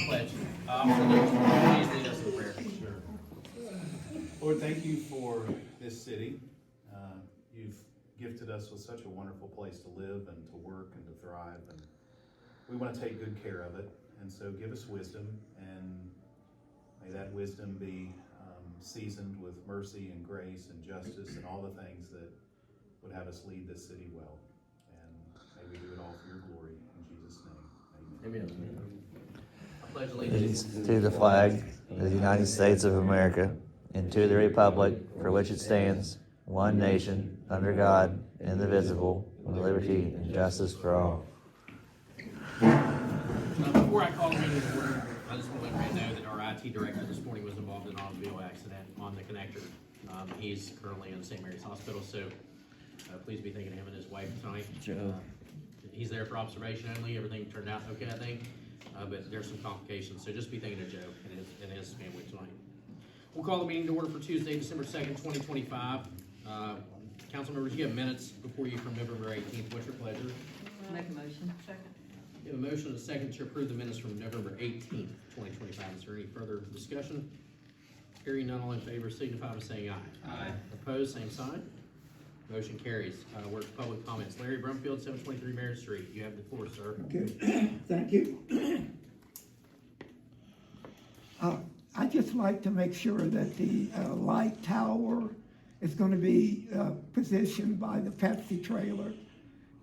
pledge. Officer Lucas, please lead us in prayer. Sure. Lord, thank you for this city. You've gifted us with such a wonderful place to live and to work and to thrive, and we want to take good care of it. And so give us wisdom, and may that wisdom be seasoned with mercy and grace and justice and all the things that would have us lead this city well. And may we do it all for your glory. In Jesus' name, amen. Amen. I pledge allegiance To the flag of the United States of America and to the republic for which it stands, one nation, under God, indivisible, with liberty and justice for all. Before I call the meeting to order, I just want to let everybody know that our IT director this morning was involved in an automobile accident on the connector. He's currently in St. Mary's Hospital, so please be thinking of him and his wife tonight. He's there for observation only. Everything turned out okay, I think, but there's some complications, so just be thinking of Joe and his family tonight. We'll call the meeting to order for Tuesday, December 2nd, 2025. Council members, you have minutes before you from November 18th. What's your pleasure? Make a motion. Second. We have a motion and a second to approve the minutes from November 18th, 2025. Is there any further discussion? Hearing none, all in favor signify by saying aye. Aye. Opposed, same sign. Motion carries. We're to public comments. Larry Brumfield, 723 Merritt Street. You have the floor, sir. Okay, thank you. I'd just like to make sure that the light tower is going to be positioned by the Pepsi trailer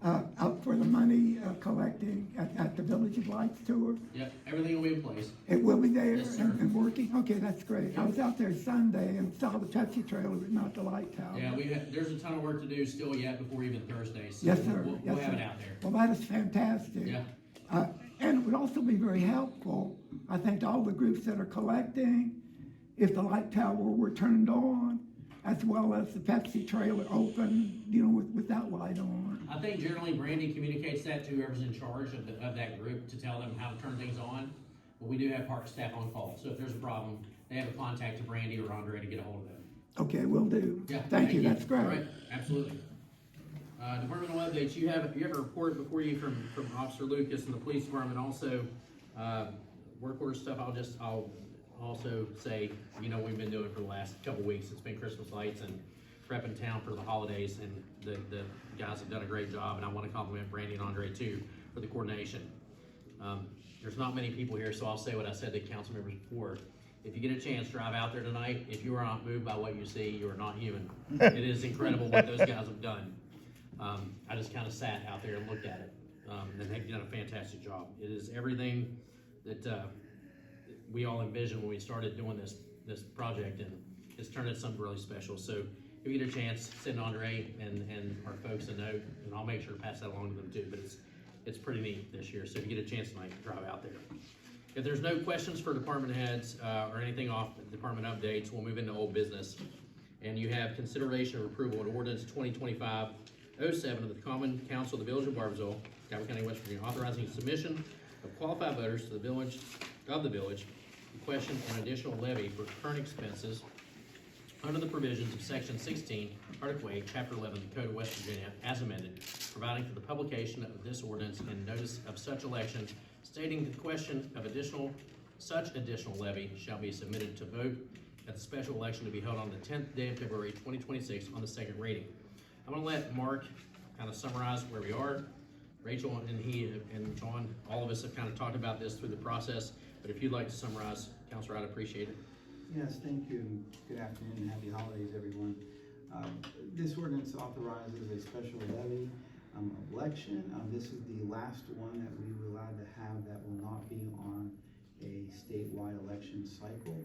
out for the money collecting at the Village of Lights tour. Yep, everything will be in place. It will be there Yes, sir. and working? Okay, that's great. I was out there Sunday and saw the Pepsi trailer, but not the light tower. Yeah, there's a ton of work to do still yet before even Thursday. So Yes, sir. We'll Yes, have sir. it out there. Well, that is fantastic. Yeah. And it would also be very helpful, I think, to all the groups that are collecting, if the light tower were turned on, as well as the Pepsi trailer open, with that light on. I think generally Brandy communicates that to whoever's in charge of that group to tell them how to turn things on. But we do have park staff on call, so if there's a problem, they have a contact to Brandy or Andre to get a hold of them. Okay, will do. Yeah. Thank you, that's great. All right, absolutely. Departmental updates, you have a report before you from Officer Lucas and the police department. Also, work order stuff, I'll also say, we've been doing for the last couple weeks. It's been Christmas lights and prepping town for the holidays, and the guys have done a great job, and I want to compliment Brandy and Andre too for the coordination. There's not many people here, so I'll say what I said to council members before. If you get a chance, drive out there tonight. If you are not moved by what you see, you are not human. It is incredible what those guys have done. I just kind of sat out there and looked at it, and they've done a fantastic job. It is everything that we all envisioned when we started doing this project, and it's turned into something really special. So if you get a chance, send Andre and our folks a note, and I'll make sure to pass that along to them too. But it's pretty neat this year. So if you get a chance tonight, drive out there. If there's no questions for department heads or anything off the department updates, we'll move into old business. And you have consideration of approval of ordinance 2025-07 of the Common Council of the Village of Barboursville, Calvert County, West Virginia, authorizing submission of qualified voters to the village, question an additional levy for current expenses under the provisions of Section 16, Article 8, Chapter 11 of the Code of West Virginia, as amended, providing for the publication of this ordinance and notice of such election, stating the question of such additional levy shall be submitted to vote at the special election to be held on the 10th day of February 2026 on the second reading. I'm going to let Mark kind of summarize where we are. Rachel and he and John, all of us have kind of talked about this through the process, but if you'd like to summarize, Counselor, I'd appreciate it. Yes, thank you. Good afternoon and happy holidays, everyone. This ordinance authorizes a special levy election. This is the last one that we were allowed to have that will not be on a statewide election cycle.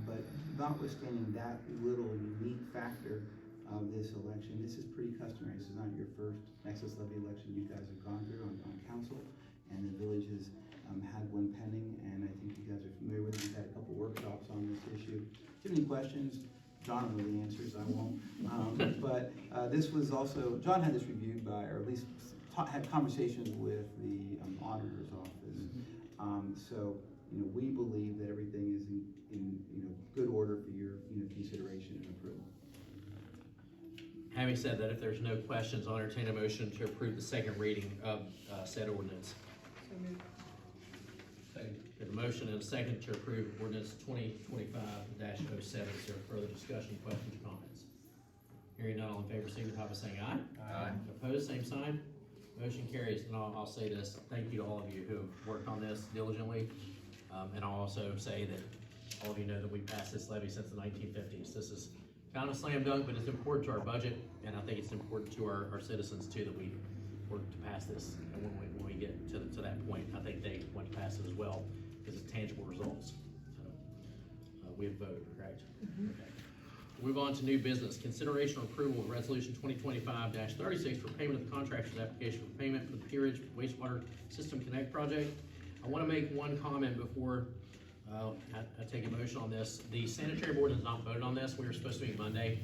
But notwithstanding that little unique factor of this election, this is pretty customary. This is not your first excess levy election you guys have gone through on council, and the village has had one pending, and I think you guys are familiar with it. We've had a couple workshops on this issue. If you have any questions, John will know the answers, I won't. But this was also, John had this reviewed by, or at least had conversations with the auditor's office. So, we believe that everything is in good order for your consideration and approval. Having said that, if there's no questions, I'll entertain a motion to approve the second reading of said ordinance. So moved. We We have a motion and a second to approve ordinance 2025-07. Is there further discussion, questions, or comments? Hearing none, all in favor, signify by saying aye. Aye. Opposed, same sign. Motion carries. And I'll say this, thank you to all of you who have worked on this diligently. And I'll also say that all of you know that we passed this levy since the 1950s. This is kind of a slam dunk, but it's important to our budget, and I think it's important to our citizens too that we work to pass this. And when we get to that point, I think they want to pass it as well, because it's tangible results. So, we have voted, correct? Okay. Move on to new business. Consideration or approval of resolution 2025-36 for payment of the contractor's application for payment for the Peerage Wastewater System Connect project. I want to make one comment before I take a motion on this. The sanitary board has not voted on this. We were supposed to meet Monday.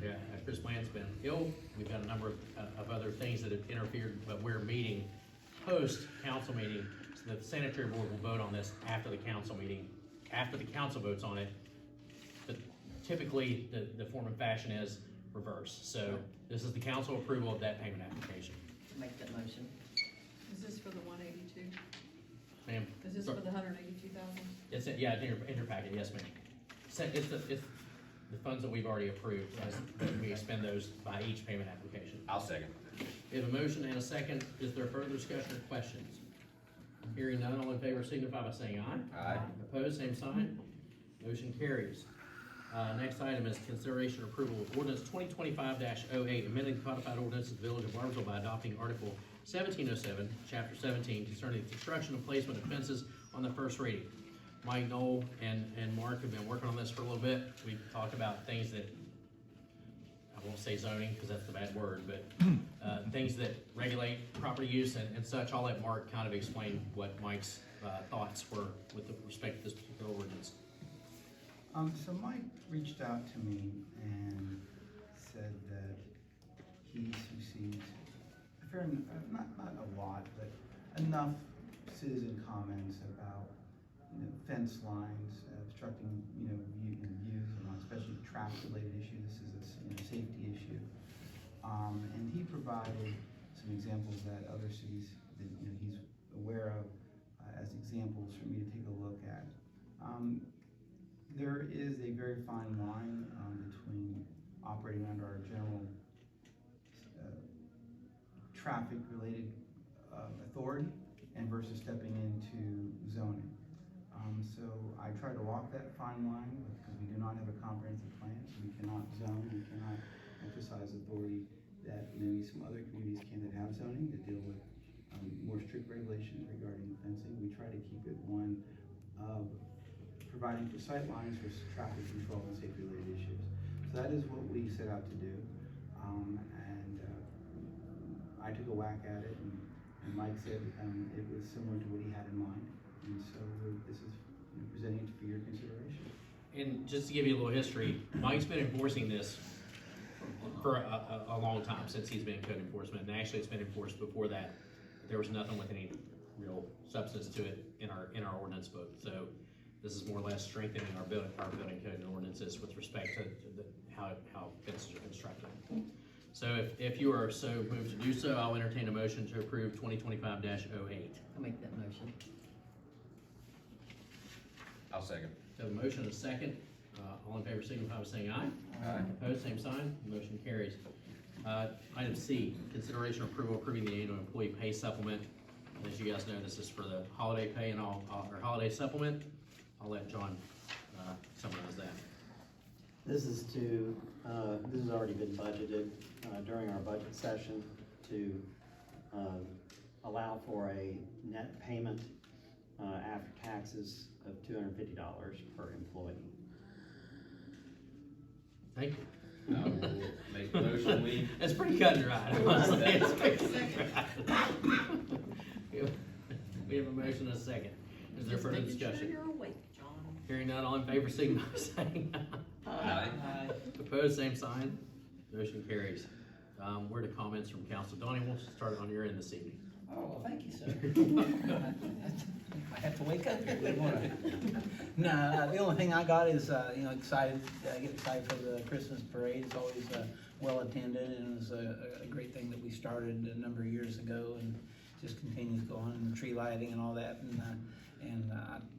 Yeah, Chris Bland's been ill. We've got a number of other things that have interfered, but we're meeting post-council meeting. So the sanitary board will vote on this after the council meeting, after the council votes on it. But typically, the form and fashion is reverse. So this is the council approval of that payment application. Make that motion. Is this for the 182? Ma'am? Is this for the 182,000? It's, yeah, in your packet, yes, ma'am. It's the funds that we've already approved, as we expend those by each payment application. I'll second. We have a motion and a second. Is there further discussion or questions? Hearing none, all in favor signify by saying aye. Aye. Opposed, same sign. Motion carries. Next item is consideration or approval of ordinance 2025-08, amending codified ordinance of the Village of Barboursville by adopting Article 1707, Chapter 17, concerning the construction and placement of fences on the first reading. Mike, Noel, and Mark have been working on this for a little bit. We've talked about things that, I won't say zoning, because that's the bad word, but things that regulate property use and such. I'll let Mark kind of explain what Mike's thoughts were with respect to this particular ordinance. So Mike reached out to me and said that he's received a fair, not a lot, but enough citizen comments about, fence lines obstructing, views, especially traffic-related issues. This is a safety issue. And he provided some examples that other cities that, he's aware of as examples for me to take a look at. There is a very fine line between operating under our general traffic-related authority and versus stepping into zoning. So I try to walk that fine line because we do not have a comprehensive plan, so we cannot zone, we cannot exercise authority that maybe some other communities can that have zoning to deal with more strict regulations regarding fencing. We try to keep it one of providing for sight lines for traffic control and safety-related issues. So that is what we set out to do. I took a whack at it, and Mike said it was similar to what he had in mind. And so this is presenting it for your consideration. And just to give you a little history, Mike's been enforcing this for a long time, since he's been in code enforcement, and actually it's been enforced before that. There was nothing with any real substance to it in our ordinance book. So this is more or less strengthening our building code and ordinances with respect to how fences are constructed. So if you are so moved to do so, I'll entertain a motion to approve 2025-08. I'll make that motion. I'll second. So a motion and a second. All in favor signify by saying aye. Aye. Opposed, same sign. Motion carries. Item C, consideration or approval approving the annual employee pay supplement. As you guys know, this is for the holiday pay and or holiday supplement. I'll let John summarize that. This is to, this has already been budgeted during our budget session to allow for a net payment after taxes of $250 per employee. Thank you. I will make the motion, we. It's pretty cut and dried, honestly. It's pretty cut and dried. We have a motion and a second. Is there further discussion? Sure you're awake, John. Hearing none, all in favor signify by saying aye. Aye. Opposed, same sign. Motion carries. Where are the comments from council? Donnie, we'll start on your end this evening. Oh, well, thank you, sir. I have to wake up here. Good morning. No, the only thing I got is, excited. I get excited for the Christmas parade. It's always well attended, and it was a great thing that we started a number of years ago, and just continues going, and the tree lighting and all that. And And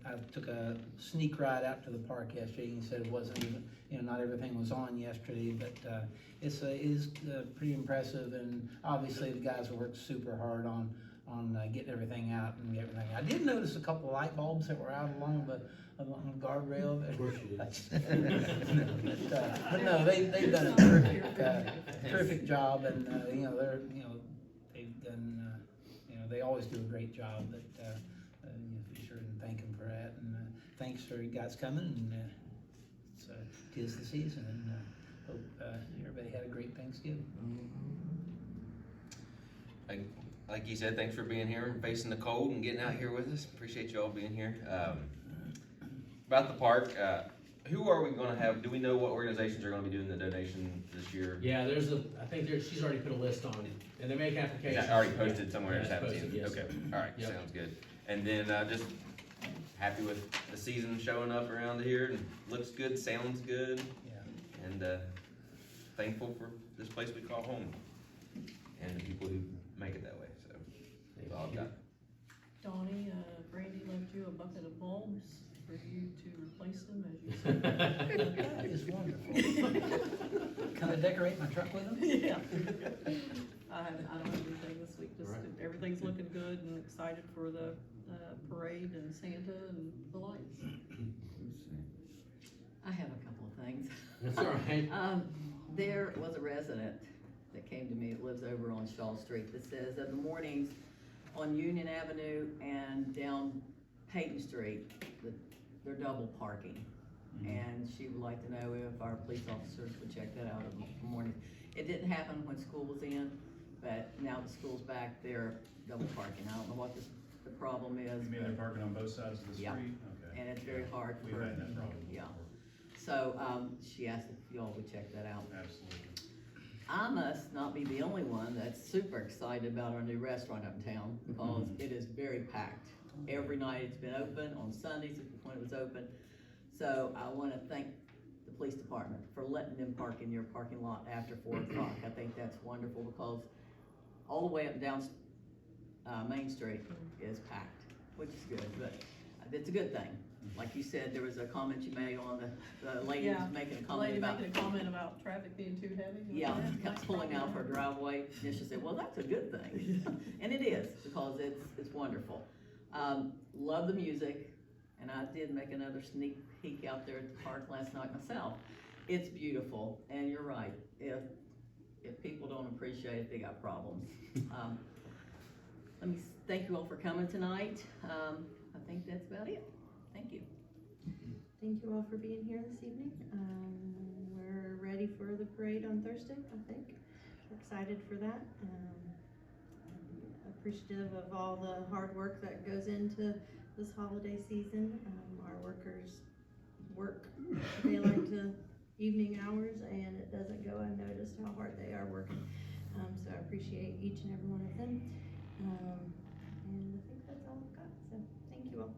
I took a sneak ride out to the park yesterday, and he said it wasn't even, not everything was on yesterday, but it is pretty impressive, and obviously the guys have worked super hard on getting everything out and everything. I did notice a couple of light bulbs that were out along the guardrail. Of course you did. But no, they've done a terrific job, and they've done, they always do a great job, but be sure and thank them for that, and thanks for you guys coming, and it's 'tis the season, and hope everybody had a great Thanksgiving. Like you said, thanks for being here and facing the cold and getting out here with us. Appreciate you all being here. About the park, who are we gonna have? Do we know what organizations are gonna be doing the donation this year? Yeah, I think she's already put a list on it, and they make Is applications. that already posted somewhere? Yeah, Just it's haven't seen posted, it. yes. Okay, all right, Yep. sounds good. And then just happy with the season showing up around here, and looks good, sounds good, Yeah. and thankful for this place we call home, and the people who make it that way. So that's all I've got. Donnie, Brandy left you a bucket of bulbs for you to replace them as you said. That is wonderful. Can I decorate my truck with them? Yeah. I don't have anything this week, just All right. everything's looking good and excited for the parade and Santa and the lights. I have a couple of things. That's all right. There was a resident that came to me that lives over on Shaw Street that says in the mornings on Union Avenue and down Peyton Street, that they're double parking. And she would like to know if our police officers would check that out in the morning. It didn't happen when school was in, but now the school's back, they're double parking. I don't know what the problem is. You mean they're parking on both sides of the street? Yeah. Okay. And it's very hard We've for, had that problem yeah. before. So, she asked if y'all would check that out. Absolutely. I must not be the only one that's super excited about our new restaurant uptown, because it is very packed. Every night it's been open, on Sundays when it was open. So I wanna thank the police department for letting them park in your parking lot after 4 o'clock. I think that's wonderful, because all the way up and down, Main Street is packed, which is good, but it's a good thing. Like you said, there was a comment you made on the lady Yeah, was making a The comment lady about. making a comment about traffic being too heavy. Yeah, kept pulling out of her driveway, and she said, well, that's a good thing. And it is, because it's wonderful. Love the music, and I did make another sneak peek out there at the park last night myself. It's beautiful, and you're right, if people don't appreciate it, they got problems. Let me thank you all for coming tonight. I think that's about it. Thank you. Thank you all for being here this evening. We're ready for the parade on Thursday, I think. We're excited for that. Appreciative of all the hard work that goes into this holiday season. Our workers work daylight to evening hours, and it doesn't go unnoticed how hard they are working. So I appreciate each and every one of them. And I think that's all I've got, so thank you all.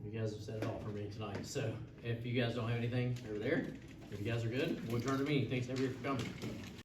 You guys have said it all for me tonight, so if you guys don't have anything over there, if you guys are good, we'll turn to me. Thanks everybody for coming.